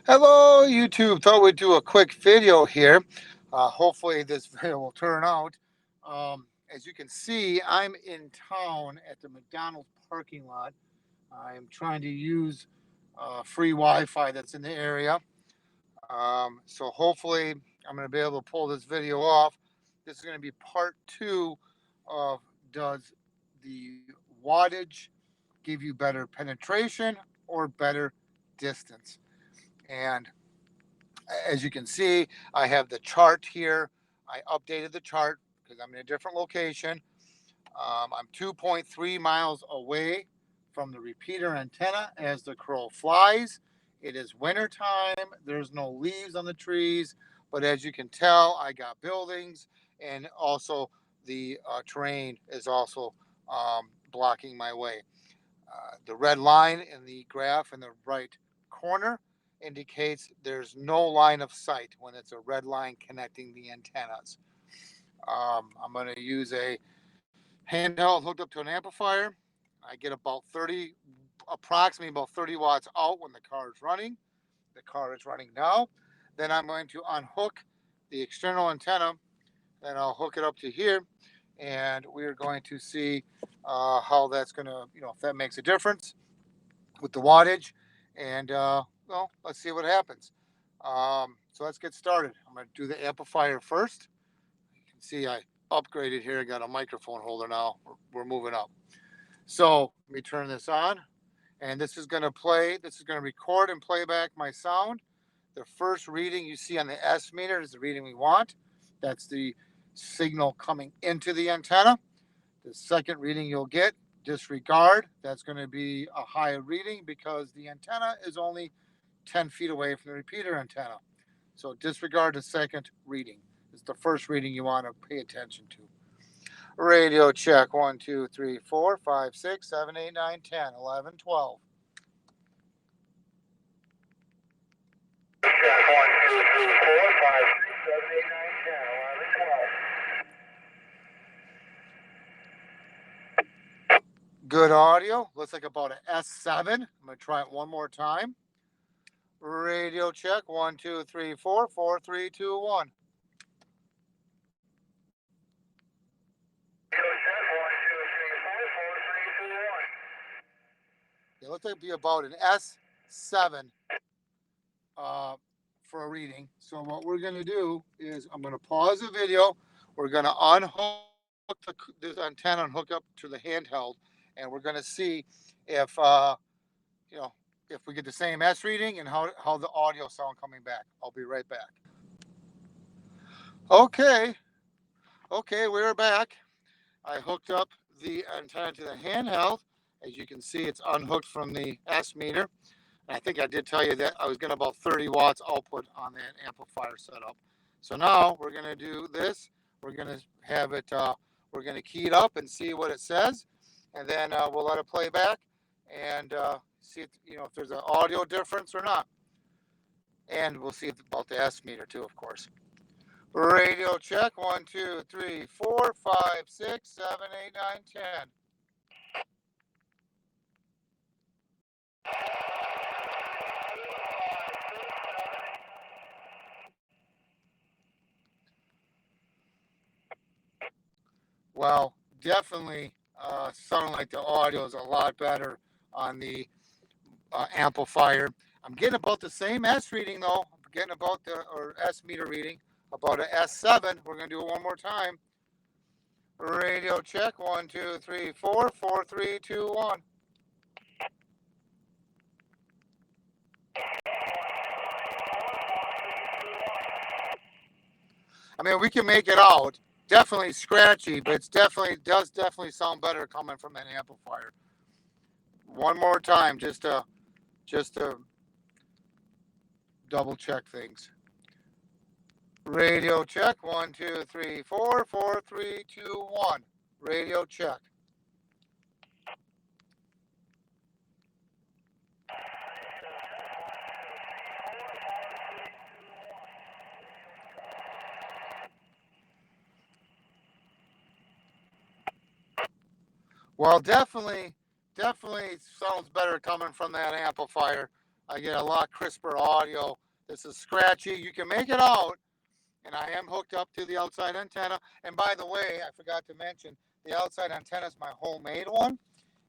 Hello, YouTube. Thought we'd do a quick video here. Hopefully, this video will turn out. As you can see, I'm in town at the McDonald's parking lot. I'm trying to use free Wi-Fi that's in the area. So hopefully, I'm going to be able to pull this video off. This is going to be part two of does the wattage give you better penetration or better distance? And as you can see, I have the chart here. I updated the chart because I'm in a different location. I'm 2.3 miles away from the repeater antenna as the crow flies. It is winter time. There's no leaves on the trees, but as you can tell, I got buildings, and also the terrain is also blocking my way. The red line in the graph in the right corner indicates there's no line of sight when it's a red line connecting the antennas. I'm going to use a handheld hooked up to an amplifier. I get approximately about 30 watts out when the car is running. The car is running now. Then I'm going to unhook the external antenna, and I'll hook it up to here, and we're going to see how that's going to, if that makes a difference with the wattage. And well, let's see what happens. So let's get started. I'm going to do the amplifier first. You can see I upgraded here. I got a microphone holder now. We're moving up. So let me turn this on, and this is going to play. This is going to record and play back my sound. The first reading you see on the S meter is the reading we want. That's the signal coming into the antenna. The second reading you'll get, disregard. That's going to be a higher reading because the antenna is only 10 feet away from the repeater antenna. So disregard the second reading. It's the first reading you want to pay attention to. Radio check 1, 2, 3, 4, 5, 6, 7, 8, 9, 10, 11, 12. Check 1, 2, 3, 4, 5, 6, 7, 8, 9, 10, 11, 12. Good audio. Looks like about an S7. I'm going to try it one more time. Radio check 1, 2, 3, 4, 4, 3, 2, 1. It looks like it'd be about an S7 for a reading. So what we're going to do is I'm going to pause the video. We're going to unhook this antenna and hook up to the handheld, and we're going to see if if we get the same S reading and how the audio sound coming back. I'll be right back. Okay, we're back. I hooked up the antenna to the handheld. As you can see, it's unhooked from the S meter. And I think I did tell you that I was getting about 30 watts output on that amplifier setup. So now we're going to do this. We're going to have it, we're going to key it up and see what it says. And then we'll let it play back and see if there's an audio difference or not. And we'll see about the S meter too, of course. Radio check 1, 2, 3, 4, 5, 6, 7, 8, 9, 10. Well, definitely sounding like the audio is a lot better on the amplifier. I'm getting about the same S reading though. I'm getting about S meter reading, about an S7. We're going to do it one more time. Radio check 1, 2, 3, 4, 4, 3, 2, 1. I mean, we can make it out. Definitely scratchy, but it's does definitely sound better coming from that amplifier. One more time, just to double check things. Radio check 1, 2, 3, 4, 4, 3, 2, 1. Radio check. Well, definitely sounds better coming from that amplifier. I get a lot crisper audio. This is scratchy. You can make it out. And I am hooked up to the outside antenna. And by the way, I forgot to mention, the outside antenna is my homemade one.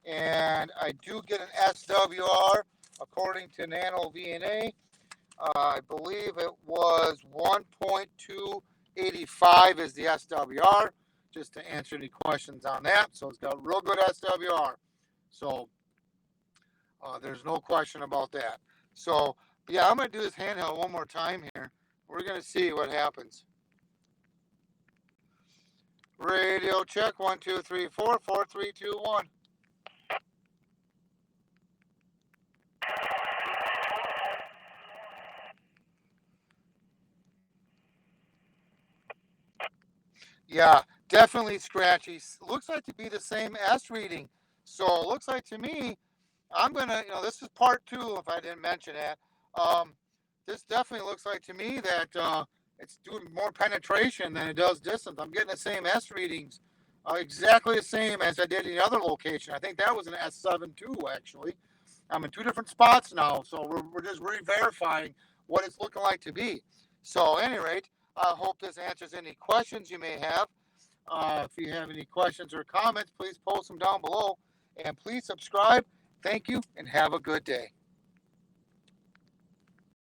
And I do get an SWR according to Nano VNA. I believe it was 1.285 is the SWR, just to answer any questions on that. So it's got real good SWR. So there's no question about that. So yeah, I'm going to do this handheld one more time here. We're going to see what happens. Radio check, 1, 2, 3, 4, 4, 3, 2, 1. Yeah, definitely scratchy. Looks like to be the same S reading. So it looks like to me, I'm gonna, this is part 2. If I didn't mention that, this definitely looks like to me that it's doing more penetration than it does distance. I'm getting the same S readings, exactly the same as I did in the other location. I think that was an S7 too, actually. I'm in 2 different spots now, so we're just re-verifying what it's looking like to be. So, at any rate, I hope this answers any questions you may have. If you have any questions or comments, please post them down below. And please subscribe. Thank you, and have a good day.